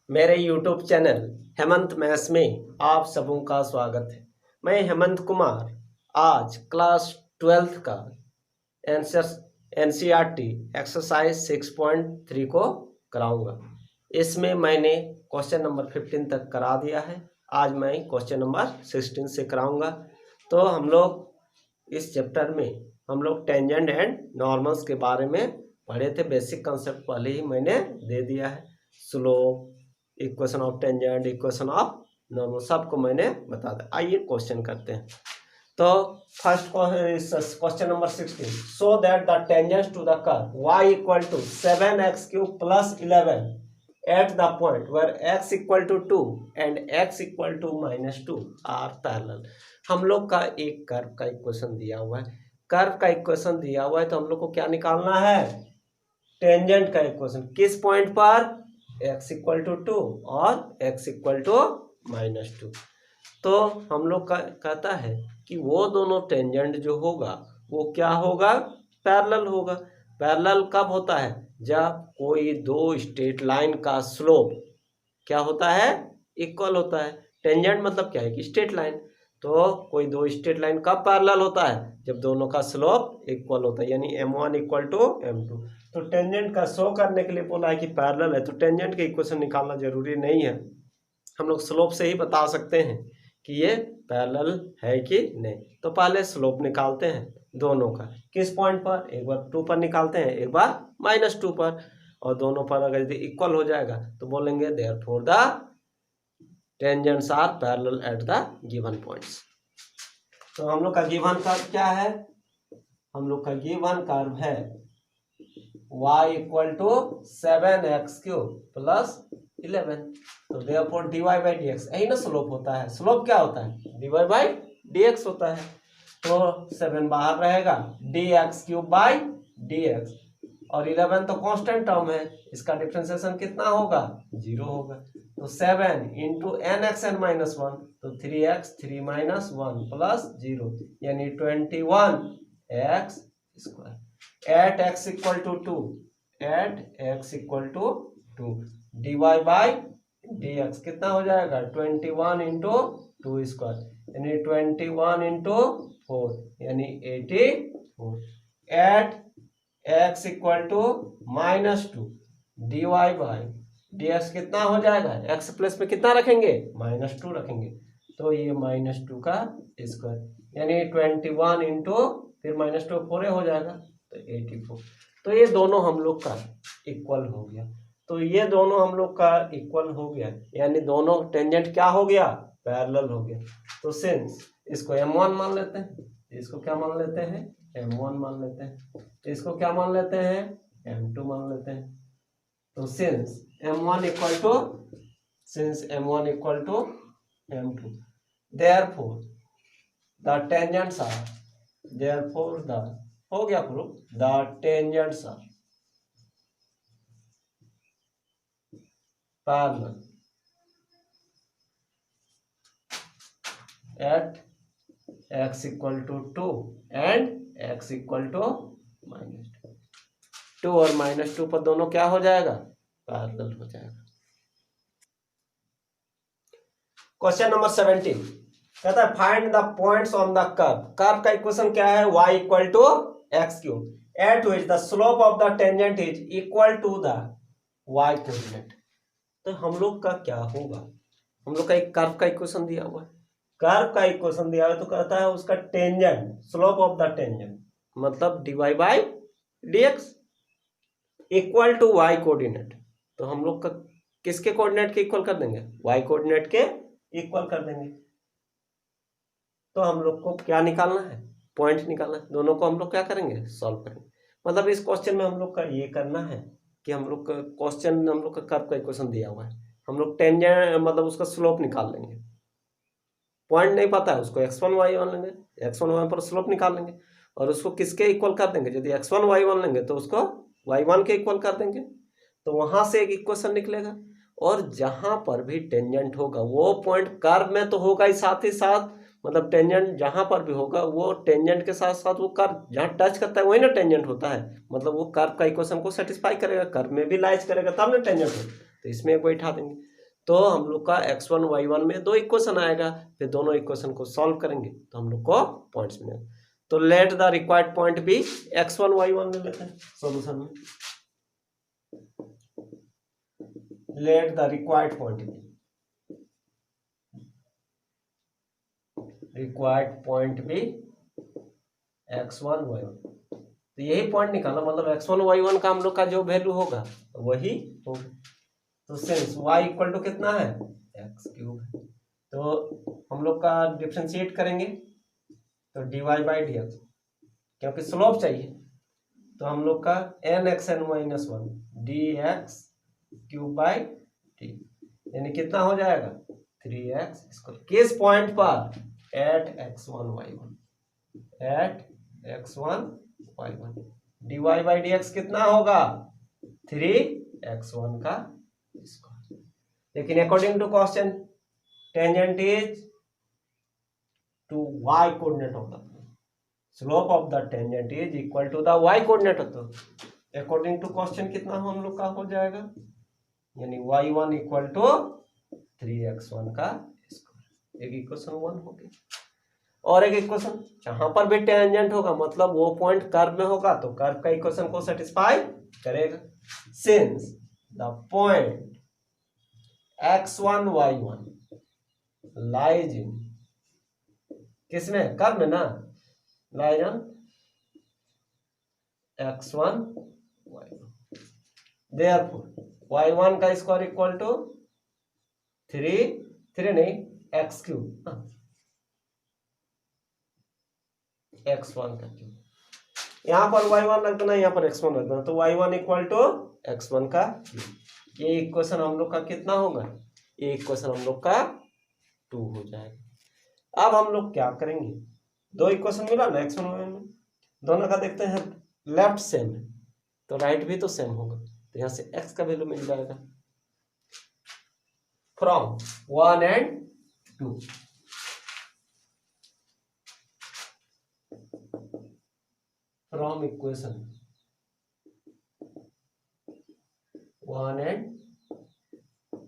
मेरे YouTube channel Hemant maths में आप सबों का स्वागत है। मैं हेमंत कुमार आज क्लास 12th का एनसीईआरटी एक्सरसाइज 6.3 को कराऊंगा। इसमें मैंने क्वेश्चन नंबर 15 तक करा दिया है। आज मैं क्वेश्चन नंबर 16 से कराऊंगा। तो हम लोग इस चैप्टर में हम लोग टेंजेंट एंड नॉर्मल्स के बारे में पढ़े थे। बेसिक कंसेप्ट पहले ही मैंने दे दिया है। Slope, equation of tangent, equation of normal सबको मैंने बता दिया। आइए क्वेश्चन करते हैं। तो first question number 16, so that the tangents to the curve y equal to 7x³ plus 11 at the point where x equal to 2 and x equal to -2 are parallel. हम लोग का एक कर्व का इक्वेशन दिया हुआ है। कर्व का equation दिया हुआ है तो हम लोग को क्या निकालना है? टेंजेंट का इक्वेशन। किस पॉइंट पर? x इक्वल टू 2 और x इक्वल टू -2। तो हम लोग का कहता है कि वो दोनों टेंजेंट जो होगा वो क्या होगा? पैरेलल होगा। पैरेलल कब होता है? जब कोई दो स्ट्रेट लाइन का स्लोप क्या होता है? इक्वल होता है। टेंजेंट मतलब क्या है? कि स्ट्रेट लाइन। तो कोई दो स्ट्रेट लाइन कब पैरेलल होता है? जब दोनों का स्लोप इक्वल होता है, यानी m1 इक्वल टू m2। तो टेंजेंट का शो करने के लिए बोला है कि पैरेलल है, तो टेंजेंट के इक्वेशन निकालना जरूरी नहीं है। हम लोग स्लोप से ही बता सकते हैं कि ये पैरेलल है कि नहीं। तो पहले स्लोप निकालते हैं दोनों का। किस पॉइंट पर? एक बार 2 पर निकालते हैं, एक बार -2 पर। और दोनों पर अगर यदि इक्वल हो जाएगा तो बोलेंगे therefore the tangents are parallel at the given points. तो हम लोग का गिवन कर्व क्या है? हम लोग का गिवन कर्व है y equal to 7x³ plus 11। तो देयरफॉर dy बाई dx, यही ना स्लोप होता है। स्लोप क्या होता है? dy बाई dx होता है। तो 7 बाहर रहेगा, dx³ बाई dx, और 11 तो कांस्टेंट टर्म है, इसका डिफरेंशिएशन कितना होगा? 0 होगा। तो 7 इंटू nxn-1, तो 3x 3 - 1 प्लस 0, यानी 21x square at x equal to 2, at x equal to 2, dy by dx कितना हो जाएगा? 21 इंटू 2 स्क्वायर, यानी 21 इंटू 4, यानी 84 at x equal to -2, dy by dx कितना हो जाएगा? x प्लस में कितना रखेंगे? -2 रखेंगे, तो ये -2 का स्क्वायर, यानी 21 इंटू फिर -2 4 हो जाएगा, तो 84। तो ये दोनों हम लोग का इक्वल हो गया। तो ये दोनों हम लोग का इक्वल हो गया, यानी दोनों टेंजेंट क्या हो गया? पैरेलल हो गया। तो सिंस इसको m1 मान लेते हैं, इसको क्या मान लेते हैं? m1 मान लेते हैं। इसको क्या मान लेते हैं? m2 मान लेते हैं। तो since m1 equal to m2, therefore the tangents are, therefore the हो गया proof, the tangents are parallel at x equal to 2 and x equal to -2 और -2 पर दोनों क्या हो जाएगा? पैरेलल हो जाएगा। क्वेश्चन नंबर 17 कहता है find the points on the curve. Curve का इक्वेशन क्या है? y equal to x³ at which the slope of the tangent is equal to the y coordinate. तो हम लोग का क्या होगा? हम लोग का एक कर्व का इक्वेशन दिया हुआ है। कर्व का इक्वेशन दिया हुआ है तो कहता है उसका tangent, slope of the tangent मतलब dy by dx equal to y coordinate. तो हम लोग का किसके कोऑर्डिनेट के इक्वल कर देंगे? y कोऑर्डिनेट के इक्वल कर देंगे। तो हम लोग को क्या निकालना है? पॉइंट निकालना है। दोनों को हम लोग क्या करेंगे? सॉल्व करेंगे। मतलब इस क्वेश्चन में हम लोग का ये करना है कि हम लोग का क्वेश्चन, हम लोग का कर्व का इक्वेशन दिया हुआ है, हम लोग टेंजेंट मतलब उसका स्लोप निकाल लेंगे। पॉइंट नहीं पता है उसको x1 y1 लेंगे, x1 y1 पर स्लोप निकाल लेंगे, और उसको किसके इक्वल कर देंगे? यदि x1 y1 लेंगे तो उसको y1 के इक्वल कर देंगे, तो वहां से एक इक्वेशन निकलेगा। और जहां पर भी टेंजेंट होगा वो पॉइंट कर्व में तो होगा ही, साथ ही साथ मतलब टेंजेंट जहां पर भी होगा वो टेंजेंट के साथ साथ वो कर्व जहां टच करता है वही ना टेंजेंट होता है। मतलब वो कर्व का इक्वेशन को सेटिस्फाई करेगा, कर्व में भी लाइज करेगा, तब ना टेंजेंट हो। तो इसमें एक बैठा देंगे। तो हम लोग का x1 y1 में दो इक्वेशन आएगा, फिर दोनों इक्वेशन को सॉल्व करेंगे तो हम लोग को पॉइंट्स मिलेंगे। तो लेट द रिक्वायर्ड पॉइंट भी x1 y1 ले लेते हैं सॉल्यूशन में। लेट द रिक्वायर्ड पॉइंट भी, रिक्वायर्ड पॉइंट भी x1 y1, तो यही पॉइंट निकालना, मतलब x1 y1 का हम लोग का जो वैल्यू होगा वही होगा। तो सिंस y इक्वल टू कितना है x क्यूब है, तो हम लोग का डिफरेंशिएट करेंगे तो dy बाई डी एक्स, क्योंकि स्लोप चाहिए तो हम लोग का n x n minus one d x cube by t, यानी कितना हो जाएगा 3x स्क्वायर, किस पॉइंट पर at x1 y1, at x1 y1, dy by d x कितना होगा 3x1 का स्क्वायर। लेकिन according to question tangent is to y coordinate of the slope of the tangent is equal to the y coordinate of the, according to question कितना हम लोग का हो जाएगा, यानी y1 इक्वल टू 3x1 का स्क्वायर। एक इक्वेशन 1 हो गई। और एक इक्वेशन जहां पर भी टेंजेंट होगा मतलब वो पॉइंट कर्व में होगा तो कर्व का इक्वेशन को सेटिस्फाई करेगा। Since the point x1 y1 lies in, किसमें कर्व में ना, lies on x1 y1, therefore y1 का स्क्वायर इक्वल टू 3 नहीं x क्यूब, x1 का क्यूब, यहाँ पर y1 रख देना, यहाँ पर x1 रख देना, तो y1 इक्वल टू x1 का क्यूब। ये इक्वेशन हम लोग का कितना होगा, ये इक्वेशन हम लोग का 2 हो जाएगा। अब हम लोग क्या करेंगे, दो इक्वेशन मिला ना x1 y1 में, दोनों का देखते हैं लेफ्ट सेम है तो राइट भी तो सेम होगा, तो यहाँ से x का वैल्यू मिल जाएगा from 1 and 2, from equation 1 and 2,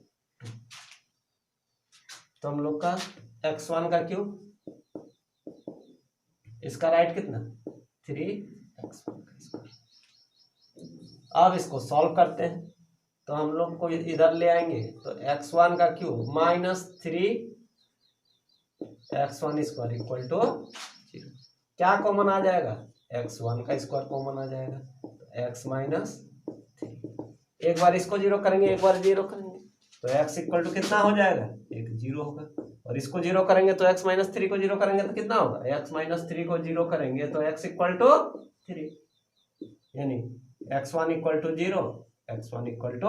तो हम लोग का x1 का क्यूब, इसका राइट कितना 3x1 का स्क्वायर। अब इसको सॉल्व करते हैं तो हम लोग को इधर ले आएंगे तो x1 का cube minus 3x1 square equal to 0, क्या कॉमन आ जाएगा x1 का स्क्वायर कॉमन आ जाएगा, तो x माइनस 3, एक बार इसको 0 करेंगे एक बार 0 करेंगे तो x इक्वल टू कितना हो जाएगा, एक 0 होगा, और इसको 0 करेंगे तो x माइनस 3 को 0 करेंगे तो कितना होगा, x माइनस 3 को 0 करेंगे तो x इक्वल टू 3, यानी x1 equal to 0, x1 equal to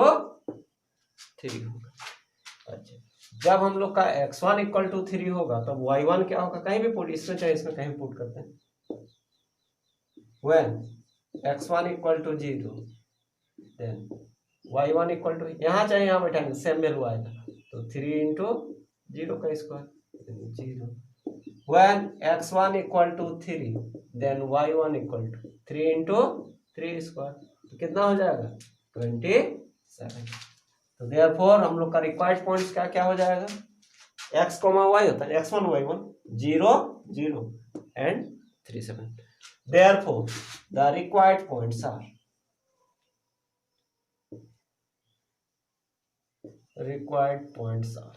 3 होगा। अच्छा, जब हम लोग का x1 इक्वल टू 3 होगा तब y1 क्या होगा, कहीं भी पुट, इसमें चाहे इसमें कहीं पुट करते हैं, when x1 equal to 0 then y1 equal to, यहाँ चाहे यहाँ बैठाएंगे सेम वैल्यू आएगा, तो 3 इंटू 0 का square 0, when x1 equal to 3 then y1 equal to 3 into 3 square, तो कितना हो जाएगा 27। तो देयरफॉर हम लोग का रिक्वायर्ड पॉइंट्स क्या क्या हो जाएगा, x कॉमा y होता है x1 y1 0 0 and 37, therefore the required points are, required points are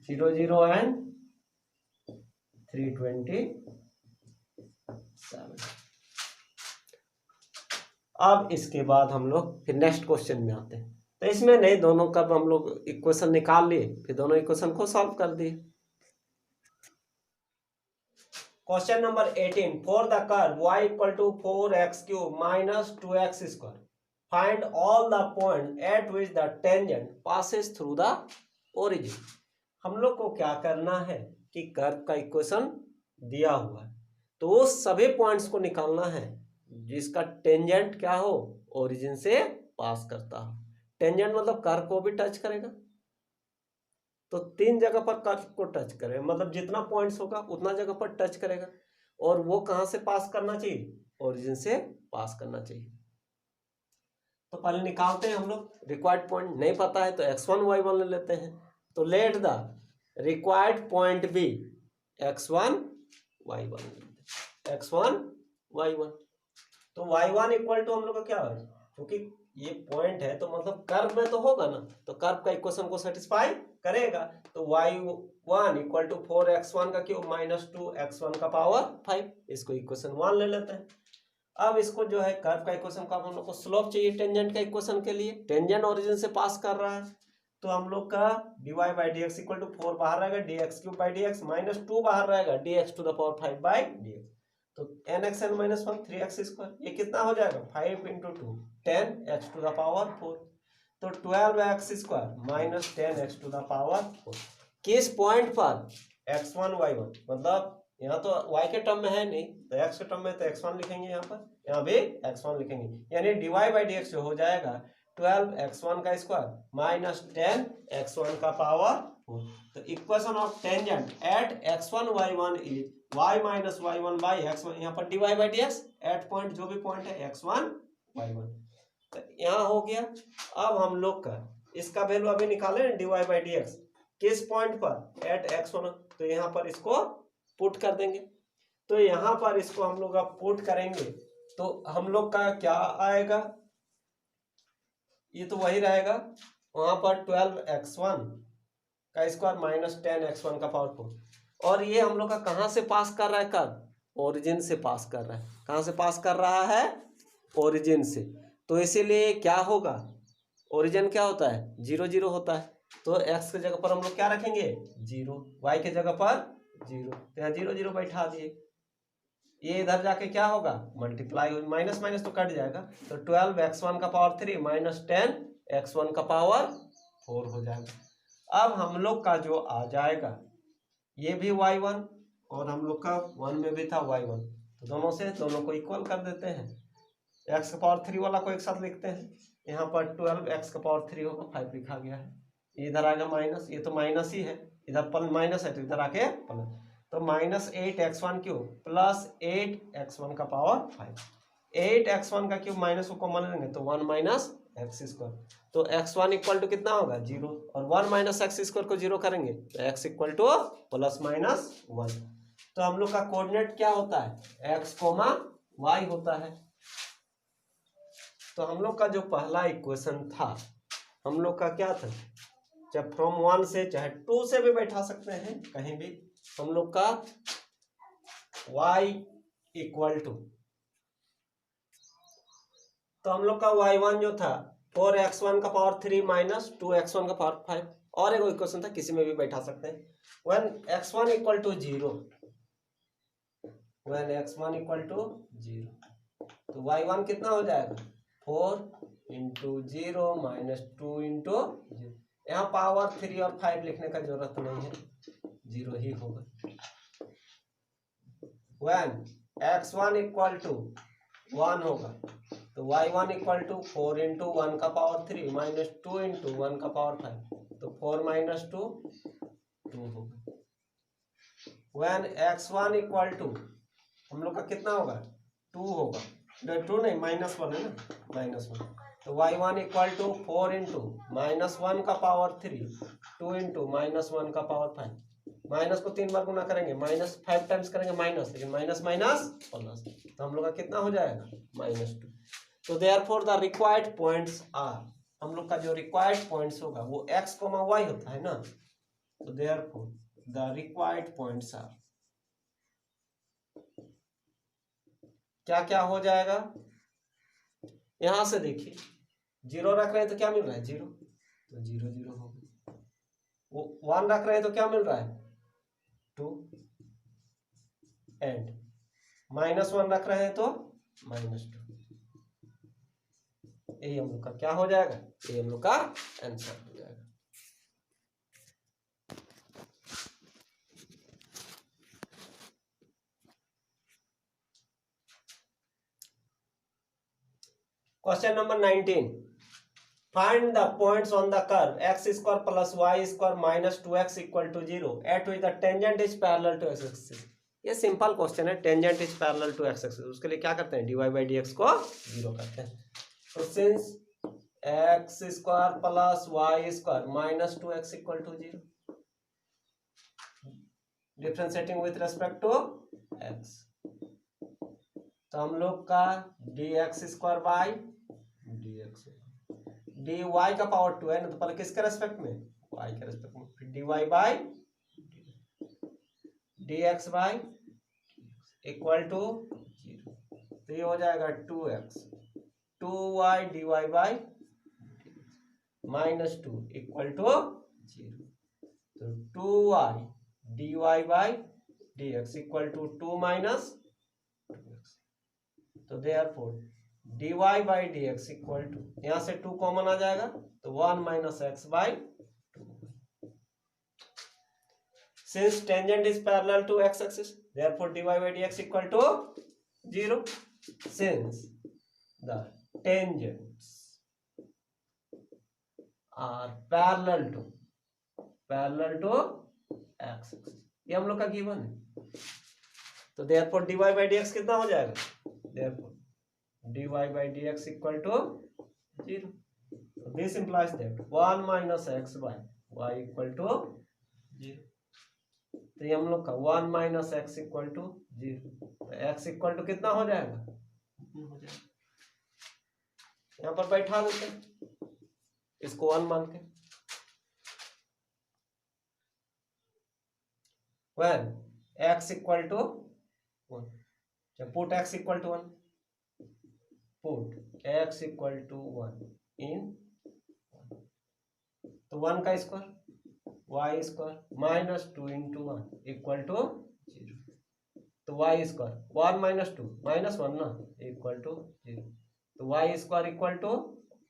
0 0 and 327। अब इसके बाद हम लोग फिर नेक्स्ट क्वेश्चन में आते हैं, तो इसमें नहीं दोनों का हम लोग इक्वेशन निकाल लिए फिर दोनों इक्वेशन को सॉल्व कर दिए। Question number 18, for the curve y equal to 4x cube minus 2x square find all the points at which the tangent passes through the origin। हम लोग को क्या करना है कि कर्व का इक्वेशन दिया हुआ है तो वो सभी पॉइंट्स को निकालना है जिसका टेंजेंट क्या हो, ओरिजिन से पास करता हो। टेंजेंट मतलब कर्व को भी टच करेगा, तो 3 जगह पर कर्व को टच करेगा, मतलब जितना पॉइंट्स होगा उतना जगह पर टच करेगा, और वो कहां से पास करना चाहिए, ओरिजिन से पास करना चाहिए। तो पहले निकालते हैं हम लोग रिक्वायर्ड पॉइंट। नहीं पता है तो x1 y1 ले लेते हैं। तो let the required point be x1 y1, x1 y1। तो y1 इक्वल टू हम लोग का क्या है, क्योंकि ये पॉइंट है तो मतलब कर्व में तो होगा ना, तो कर्व का इक्वेशन को सेटिस्फाई करेगा। तो y1 इक्वल टू 4x1 का क्यूब माइनस 2x1 का पावर 5, इसको इक्वेशन 1 ले लेते हैं। अब इसको जो है कर्व का इक्वेशन का हम लोग को स्लोप चाहिए टेंजेंट का इक्वेशन के लिए। टेंजेंट ओरिजिन से पास कर रहा है तो हम लोग का dy by d x equal to 4 बाहर रहेगा, dx cube by dx minus 2 बाहर रहेगा, dx to the power 5 by dx। तो nxn माइनस 1 3x स्क्वायर, ये कितना हो जाएगा 5 into 2 10x to the power 4। तो 12x square minus 10x to the power 4 किस पॉइंट पर x1 y1, मतलब यहाँ तो y के टर्म में है नहीं तो x के टर्म में तो x1 लिखेंगे, यहाँ पर यहाँ भी x1 लिखेंगे, यानी dy बाई dx जो हो जाएगा 12x1 का स्क्वायर माइनस 10x1 का पावर 4। तो equation of tangent at x1 y1 is y minus y1 by x1, यहाँ पर dy by dx at point जो भी पॉइंट है x1 y1। तो यहाँ हो गया। अब हम लोग का इसका वैल्यू अभी निकाले dy बाई dx किस पॉइंट पर एट x1, तो यहाँ पर इसको पुट कर देंगे। तो यहाँ पर इसको हम लोग अब पुट करेंगे तो हम लोग का क्या आएगा, ये तो वही रहेगा, वहां पर 12x1 का स्क्वायर माइनस 10x1 का पावर 4, और ये हम लोग का कहाँ से पास कर रहा है कर्व, ओरिजिन से पास कर रहा है। कहाँ से पास कर रहा है, ओरिजिन से। तो इसीलिए क्या होगा, ओरिजिन क्या होता है 0 0 होता है, तो x की जगह पर हम लोग क्या रखेंगे 0, y की जगह पर 0, तो यहाँ 0 0 बैठा दिए। ये इधर जाके क्या होगा मल्टीप्लाई, माइनस माइनस तो कट जाएगा, तो 12x1 का पावर 3 माइनस 10x1 का पावर 4 हो जाएगा। अब हम लोग का जो आ जाएगा ये भी y1 और हम लोग का 1 में भी था y1, तो दोनों को इक्वल कर देते हैं। x का पावर 3 वाला को एक साथ लिखते हैं, यहाँ पर 12x का पावर 3 होगा, 5 लिखा गया है। इधर आएगा माइनस, ये तो माइनस ही है, इधर पर माइनस है तो इधर आके प्लस, तो minus 8x1 cube plus 8x1 का पावर 5। 8x1 का क्यूब माइनस को कॉमन लेंगे तो 1 माइनस एक्स स्क्वायर, तो x1 इक्वल टू कितना होगा 0, और 1 माइनस एक्स स्क्वायर को 0 करेंगे तो x equal two plus minus 1। तो हम लोग का कोऑर्डिनेट क्या होता है x, y होता है। तो हम लोग का जो पहला इक्वेशन था हम लोग का क्या था, चाहे फ्रॉम 1 से चाहे 2 से भी बैठा सकते हैं कहीं भी, हम लोग का y इक्वल टू, तो हम लोग का y1 जो था 4x1 का पावर 3 माइनस 2x1 का पावर 5, और एक इक्वेशन था किसी में भी बैठा सकते हैं, when x1 equal to 0, when x1 equal to 0, तो y1 कितना हो जाएगा 4 इंटू 0 माइनस 2 इंटू 0, यहाँ पावर 3 और 5 लिखने का जरूरत नहीं है, 0 ही होगा। when x1 इक्वल टू 1 होगा तो y1 इक्वल टू 4 इंटू 1 का पावर 3 माइनस 2 इंटू 1 का पावर 5, तो 4 माइनस 2 2 होगा। when x1 इक्वल टू हम लोग का कितना होगा 2 होगा, 2 नहीं माइनस 1 है ना, माइनस 1, तो y1 equal to 4 into minus 1 का पावर 3 2 इंटू माइनस 1 का पावर 5, माइनस को 3 बार गुना करेंगे माइनस 5 टाइम्स करेंगे माइनस, लेकिन माइनस माइनस प्लस, तो हम लोग का कितना हो जाएगा -2। तो therefore the required points are, हम लोग का जो रिक्वायर्ड पॉइंट्स होगा वो x, y होता है ना, तो therefore the required points are क्या क्या हो जाएगा, यहां से देखिए 0 रख रहे हैं तो क्या मिल रहा है 0, तो 0 0 होगा, वो 1 रख रहे हैं तो क्या मिल रहा है 2, एंड -1 रख रहे हैं तो -2। यही हम लोग का क्या हो जाएगा, ये हम लोग का आंसर हो जाएगा। Question number 19, find the points on the curve x square plus y square minus 2x equal to 0 at which the tangent is parallel to x axis. ये सिंपल क्वेश्चन है, tangent is parallel to x axis, उसके लिए क्या करते हैं dy by dx को 0 करते हैं। तो since x square plus y square minus 2x equal to 0, differentiating with respect to x। तो हम लोग का d x square by d x, d y का पावर 2 है ना, तो पहले किसके रेस्पेक्ट में, y के रेस्पेक्ट में, फिर d y by d x by equal to 0। तो ये हो जाएगा 2x 2y d y by minus 2 equal to 0। तो 2y d y by d x equal to 2 minus 2x। तो therefore d y by d x equal to, यहां से 2 common आ जाएगा तो 1 minus x by 2। Since tangent is parallel to x axis therefore d y by d x equal to 0। Since the tangents are parallel to x axis, ये हम लोग का given है। तो therefore d y by d x कितना हो जाएगा, therefore dy by dx equal to 0. So this implies that 1 minus x by y equal to 0. तो ये हम लोग का 1 minus x equal to 0, तो x equal to कितना हो जाएगा, हो जाएगा। यहाँ पर बैठा देते हैं इसको 1 मान के। when x equal to 1, जब put x equal to 1, put x equal to 1 in 1, तो 1 का square y square minus 2 into 1 equal to 0। तो y स्क्वायर 1 माइनस 2 माइनस 1 ना इक्वल टू 0, तो y स्क्वायर इक्वल टू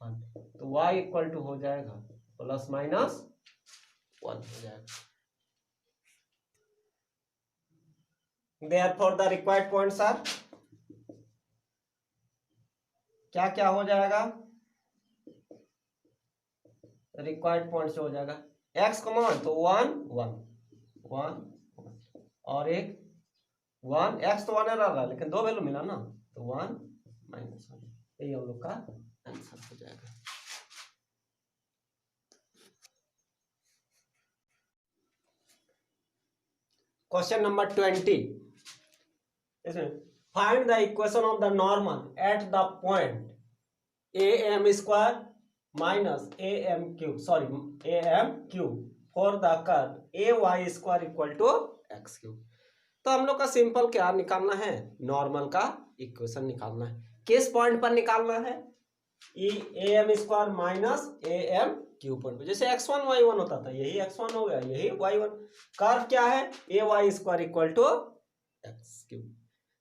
1, तो y इक्वल टू हो जाएगा plus minus 1 हो जाएगा। Therefore the required points are, क्या क्या हो जाएगा, रिक्वायर्ड पॉइंट्स हो जाएगा x को मान तो 1 1 1 और एक 1, x तो 1 रहा लेकिन 2 वैल्यू मिला ना, तो 1 माइनस 1, यही हम लोग का आंसर हो जाएगा। क्वेश्चन नंबर 20, इसमें find the equation of the normal at the point am square minus am cube for the curve ay square equal to x cube. तो हम लोग का सिंपल क्या निकालना है, नॉर्मल का इक्वेशन निकालना है। किस पॉइंट पर निकालना है, am square minus am cube point पर। जैसे x1 y1 होता था, यही x1 हो गया, यही y1। कर्व क्या है, ay square equal to x cube.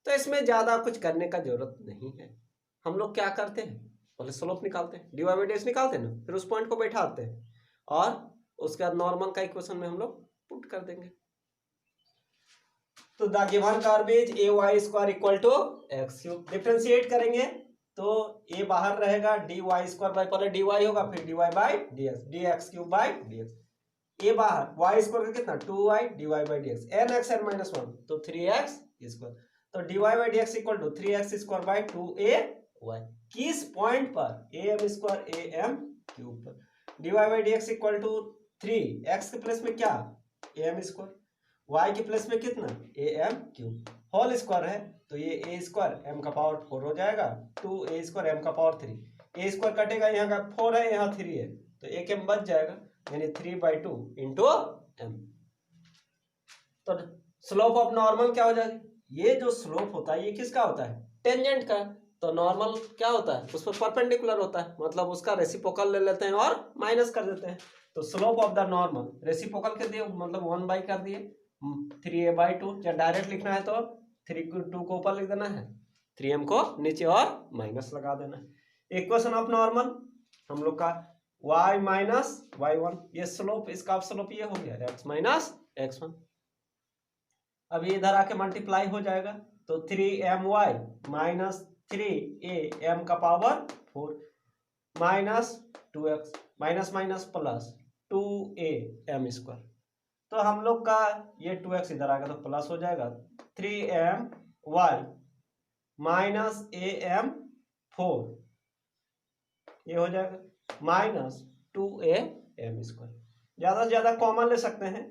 तो इसमें ज्यादा कुछ करने का जरूरत नहीं है। हम लोग क्या करते हैं, पहले स्लोप निकालते हैं, dy बाई dx निकालते हैं ना, फिर उस पॉइंट को बैठाते हैं और उसके बाद नॉर्मल का इक्वेशन में हम लोग पुट कर देंगे। तो the given curve is ay square equal to x cube. Differentiate करेंगे तो ये बाहर रहेगा, dy स्क्वायर बाई, पहले dy होगा फिर dy by dx, dx cube by dx, ये बाहर y स्क्वायर का कितना 2y dy by dx, nx n minus 1 तो 3x स्क्वायर, तो dy by dx equal to 3x square by 2ay। किस पॉइंट पर, am स्क्वायर am क्यूब पर। dy by dx equal to 3, x के place में क्या am स्क्वायर, y के place में कितना am क्यूब, होल स्क्वायर है तो ये a स्क्वायर m का पावर 4 हो जाएगा, 2a स्क्वायर m का पावर 3, a स्क्वायर कटेगा, यहाँ का 4 है यहाँ 3 है तो एक m बच जाएगा, यानी 3/2 इंटू m। तो स्लोप ऑफ नॉर्मल क्या हो जाएगा, ये जो स्लोप होता है ये किसका होता है, टेंजेंट का। तो नॉर्मल क्या होता है, उस पर परपेंडिकुलर होता है, मतलब उसका रेसिप्रोकल ले लेते हैं और माइनस कर देते हैं। तो slope of the normal reciprocal कर दिए, मतलब 1 कर दिए 3a/2, या डायरेक्ट लिखना है तो 2 को ऊपर लिख देना है, 3m को नीचे और माइनस लगा देना है। इक्वेशन ऑफ नॉर्मल हम लोग का y माइनस y1, ये स्लोप, इसका स्लोप ये हो गया x माइनस x1। अब ये इधर आके मल्टीप्लाई हो जाएगा तो 3my माइनस 3am का power 4 minus 2x minus minus plus 2am square. तो हम लोग का ये 2x इधर आएगा तो प्लस हो जाएगा, 3my माइनस am 4 ये हो जाएगा, माइनस 2am स्क्वायर। ज़्यादा से ज़्यादा कॉमन ले सकते हैं,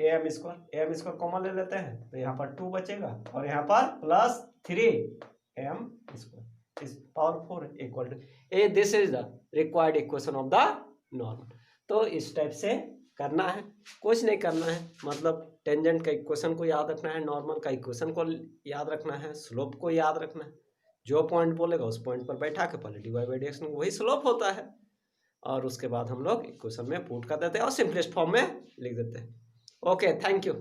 am स्क्वायर कॉमन ले लेते हैं तो यहाँ पर 2 बचेगा और यहाँ पर plus 3am square is power 4 equal to a. This is the required equation of the normal. तो इस टाइप से करना है, कुछ नहीं करना है, मतलब टेंजेंट का इक्वेशन को याद रखना है, नॉर्मल का इक्वेशन को याद रखना है, स्लोप को याद रखना है। जो पॉइंट बोलेगा उस पॉइंट पर बैठा के पहले dy बाई dx वही स्लोप होता है और उसके बाद हम लोग इक्वेशन में पुट कर देते हैं और सिंपलेस्ट फॉर्म में लिख देते हैं। Okay, thank you.